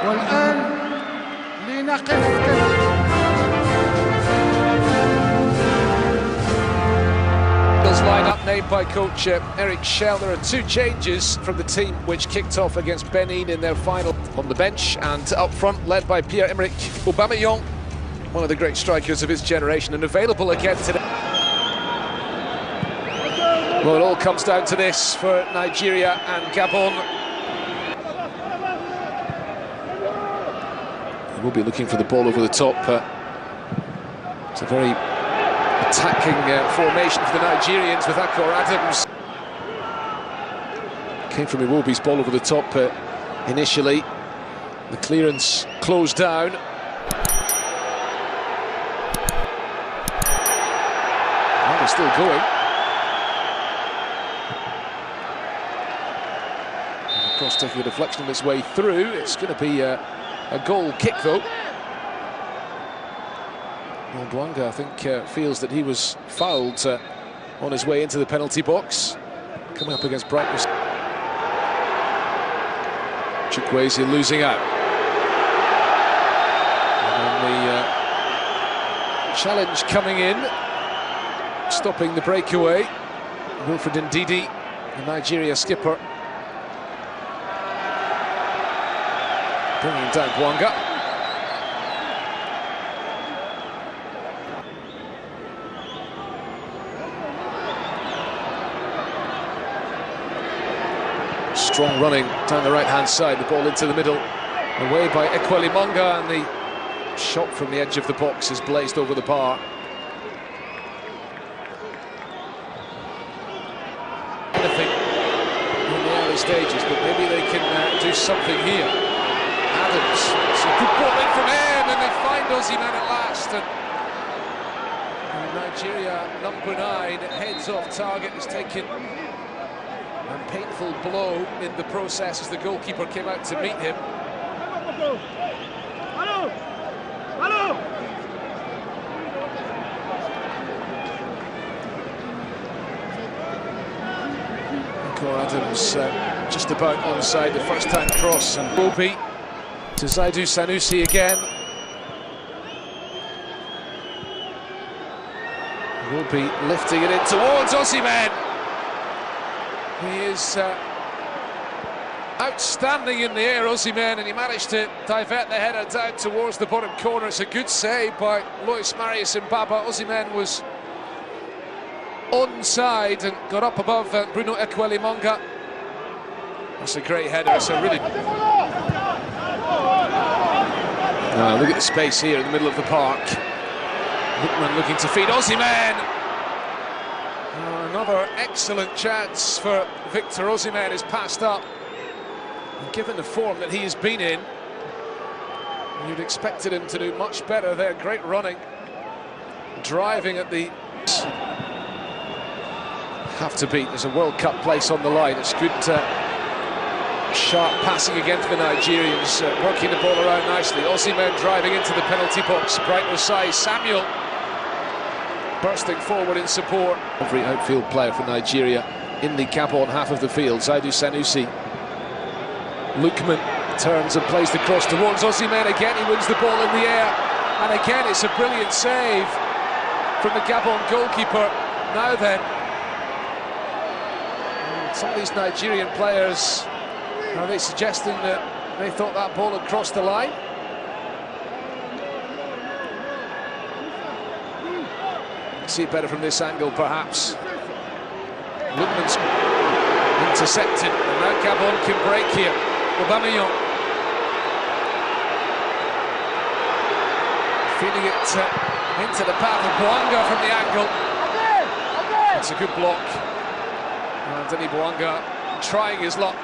والآن لنقف Line-up named by coach Eric Schell. There are two changes from the team which kicked off against Benin in their final. On the bench and up front, led by Pierre-Emerick Aubameyang, one of the great strikers of his generation, and available again today. Well, it all comes down to this for Nigeria and Gabon. We'll be looking for the ball over the top. It's a very attacking formation for the Nigerians with Akor Adams. Came from Iwobi's ball over the top initially. The clearance closed down. And they're still going. And across, taking a deflection on its way through. It's going to be a goal kick though. Well, Bouanga, I think, feels that he was fouled on his way into the penalty box. Coming up against Brightness. Chukwueze losing out. And then the challenge coming in, stopping the breakaway. Wilfred Ndidi, the Nigeria skipper, bringing down Bouanga. Strong running down the right-hand side, the ball into the middle, away by Ekwalimanga, and the shot from the edge of the box is blazed over the bar. Anything in the early stages, but maybe they can do something here. Adams, it's a good ball in from him, and they find Osimhen at last. And Nigeria, number 9, heads off target, is taken. A painful blow in the process as the goalkeeper came out to meet him. Akor Adams just about onside the first time cross, and Bobi to Zaidu Sanusi again. Bobi lifting it in towards Osimhen. He is outstanding in the air, Osimhen, and he managed to divert the header down towards the bottom corner. It's a good save by Lois Marius Mbaba. Osimhen was onside and got up above Bruno Ekwalimanga. That's a great header. It's a really... Look at the space here in the middle of the park. Lookman looking to feed Osimhen. Another excellent chance for Victor Osimhen is passed up. And given the form that he has been in, you'd expected him to do much better there. Great running, driving at the... Have to beat. There's a World Cup place on the line. It's good sharp passing again for the Nigerians, working the ball around nicely. Osimhen driving into the penalty box. Bright Osai Samuel bursting forward in support. Every outfield player for Nigeria in the Gabon half of the field. Zaidu Sanusi. Lookman turns and plays the cross towards Osimhen. Again, he wins the ball in the air. And again, it's a brilliant save from the Gabon goalkeeper. Now then, some of these Nigerian players, are they suggesting that they thought that ball had crossed the line? See it better from this angle, perhaps. Lookman's intercepted, and now Gabon can break here. Aubameyang feeding it into the path of Bouanga from the angle. It's a good block. And Denis Bouanga trying his luck.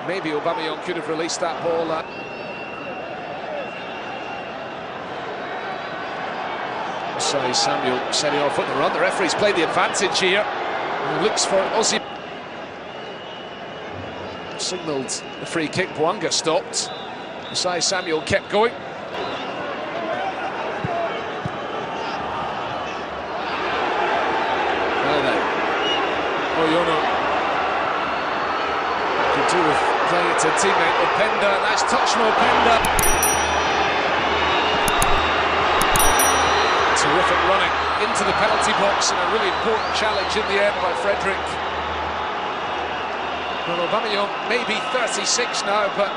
Maybe Aubameyang could have released that ball. Osai Samuel setting off on the run. The referee's played the advantage here. And looks for Osimhen. Signalled the free kick. Bouanga stopped. Osai Samuel kept going. Oyono could do with Playing it to teammate Openda. Nice touch from Openda. Terrific running into the penalty box, and a really important challenge in the end by Frederick. Well, Aubameyang may be 36 now, but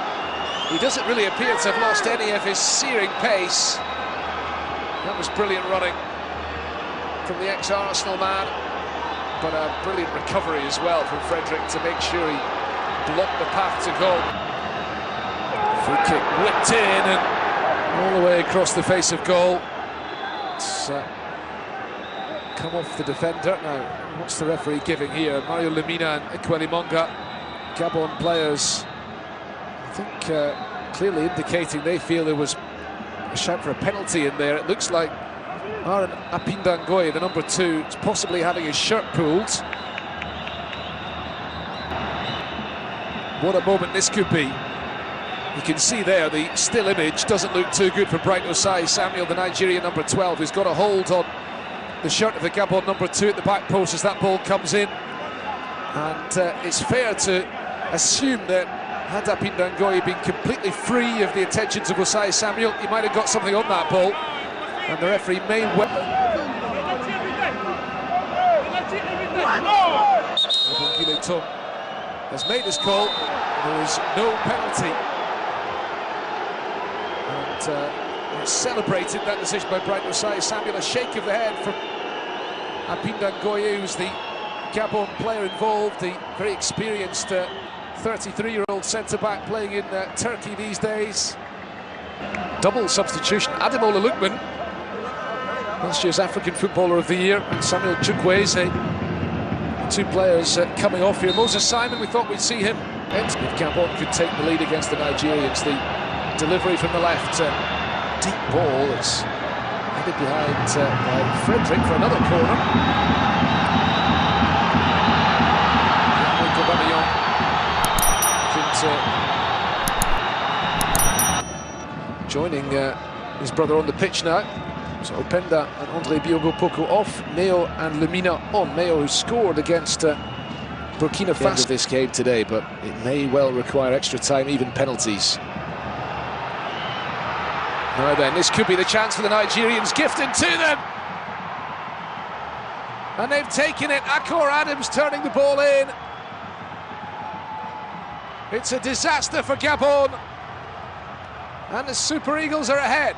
he doesn't really appear to have lost any of his searing pace. That was brilliant running from the ex-Arsenal man, but a brilliant recovery as well from Frederick to make sure he blocked the path to goal. Free kick whipped in and all the way across the face of goal. It's come off the defender. Now, what's the referee giving here? Mario Lemina and Ikwelimonga, Gabon players, I think clearly indicating they feel there was a shout for a penalty in there. It looks like Aaron Apindangoye, the number 2, is possibly having his shirt pulled. What a moment this could be. You can see there the still image doesn't look too good for Bright Osai Samuel, the Nigerian number 12, who's got a hold on the shirt of the Gabon number 2 at the back post as that ball comes in. And it's fair to assume that had Apindangoye been completely free of the attentions of Osai Samuel, he might have got something on that ball. And the referee may well... has made his call. There is no penalty. And it's celebrated, that decision by Bright Osai Samuel. A shake of the head from Apindangoye, who's the Gabon player involved, the very experienced 33-year-old centre-back playing in Turkey these days. Double substitution. Ademola Lookman, last year's African Footballer of the Year, and Samuel Chukwueze, two players coming off here. Moses Simon, we thought we'd see him. If Gabon could take the lead against the Nigerians, the delivery from the left, deep ball is headed behind by Frederick for another corner. Joining his brother on the pitch now. So Openda and Andre Biogo Poko off, Mayo and Lemina on. Mayo, who scored against Burkina Faso of this game today, but it may well require extra time, even penalties. Now then, this could be the chance for the Nigerians, gifted to them. And they've taken it. Akor Adams turning the ball in. It's a disaster for Gabon. And the Super Eagles are ahead.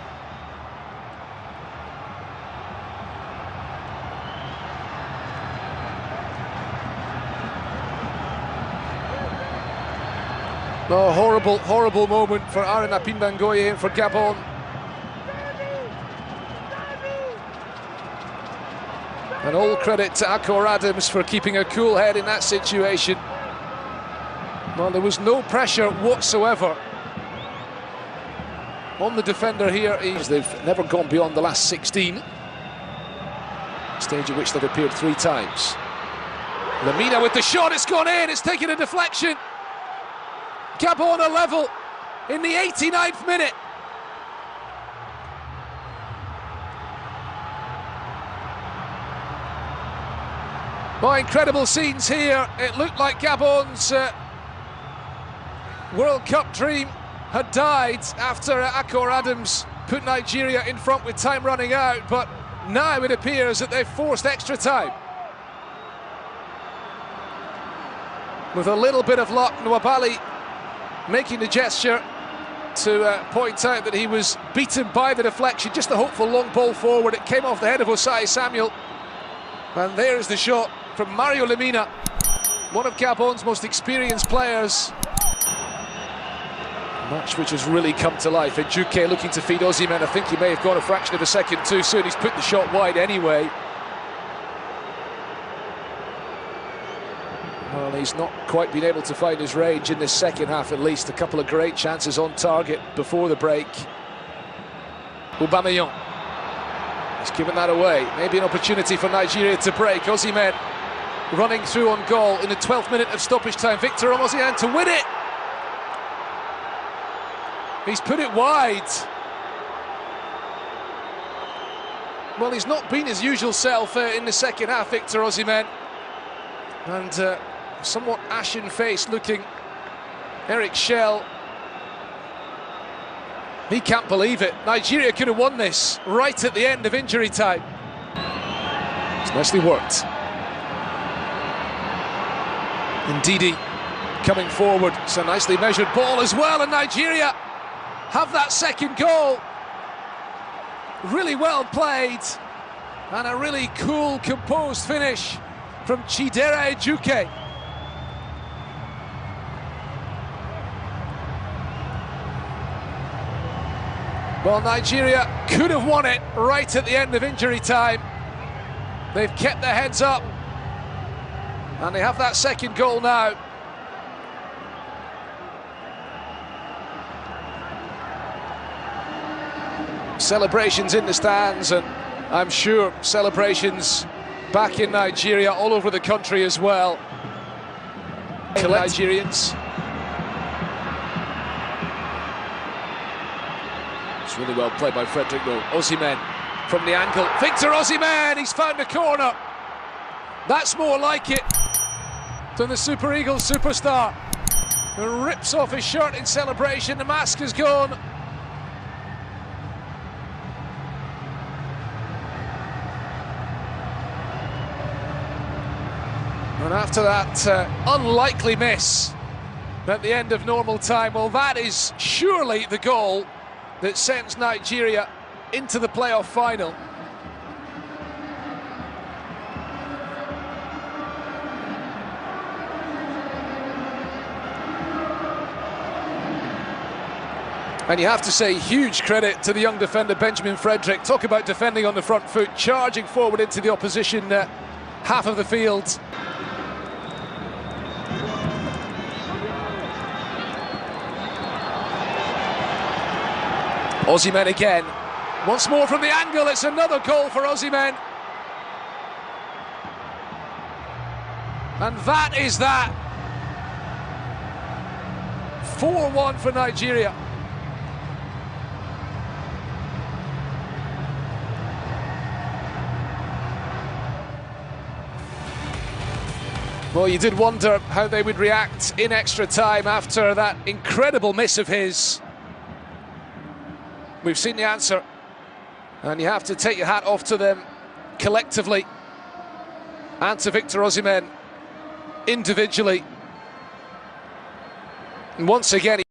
Oh, horrible, horrible moment for Aaron Apindangoye and for Gabon. And all credit to Akor Adams for keeping a cool head in that situation. Well, there was no pressure whatsoever on the defender here. They've never gone beyond the last 16, stage at which they've appeared 3 times. Lemina with the shot, it's gone in, it's taken a deflection. Gabon are level in the 89th minute. Oh, incredible scenes here. It looked like Gabon's World Cup dream had died after Akor Adams put Nigeria in front with time running out, but now it appears that they've forced extra time. With a little bit of luck, Nwabali making the gesture to point out that he was beaten by the deflection. Just a hopeful long ball forward. It came off the head of Osai Samuel. And there's the shot from Mario Lemina, one of Gabon's most experienced players. A match which has really come to life. And Juke looking to feed Osimhen. I think he may have gone a fraction of a second too soon. He's put the shot wide anyway. Well, he's not quite been able to find his range in this second half, at least. A couple of great chances on target before the break. Aubameyang, he's given that away. Maybe an opportunity for Nigeria to break. Osimhen running through on goal in the 12th minute of stoppage time. Victor Osimhen to win it. He's put it wide. Well, he's not been his usual self in the second half, Victor Osimhen. And somewhat ashen-faced looking Eric Shell, he can't believe it. Nigeria could have won this right at the end of injury time. It's nicely worked. Ndidi coming forward. It's a nicely measured ball as well, and Nigeria have that second goal. Really well played, and a really cool, composed finish from Chidera Ejuke. Well, Nigeria could have won it right at the end of injury time. They've kept their heads up, and they have that second goal now. Celebrations in the stands, and I'm sure celebrations back in Nigeria, all over the country as well. Nigerians. It's really well played by Frederick though. Osimhen from the angle. Victor Osimhen, he's found a corner. That's more like it than the Super Eagles superstar, who rips off his shirt in celebration. The mask is gone. And after that unlikely miss at the end of normal time, well, that is surely the goal that sends Nigeria into the playoff final. And you have to say huge credit to the young defender Benjamin Frederick. Talk about defending on the front foot, charging forward into the opposition half of the field. Osimhen again, once more from the angle. It's another goal for Osimhen. And that is that. 4-1 for Nigeria. Well, you did wonder how they would react in extra time after that incredible miss of his. We've seen the answer, and you have to take your hat off to them collectively and to Victor Osimhen individually. And once again,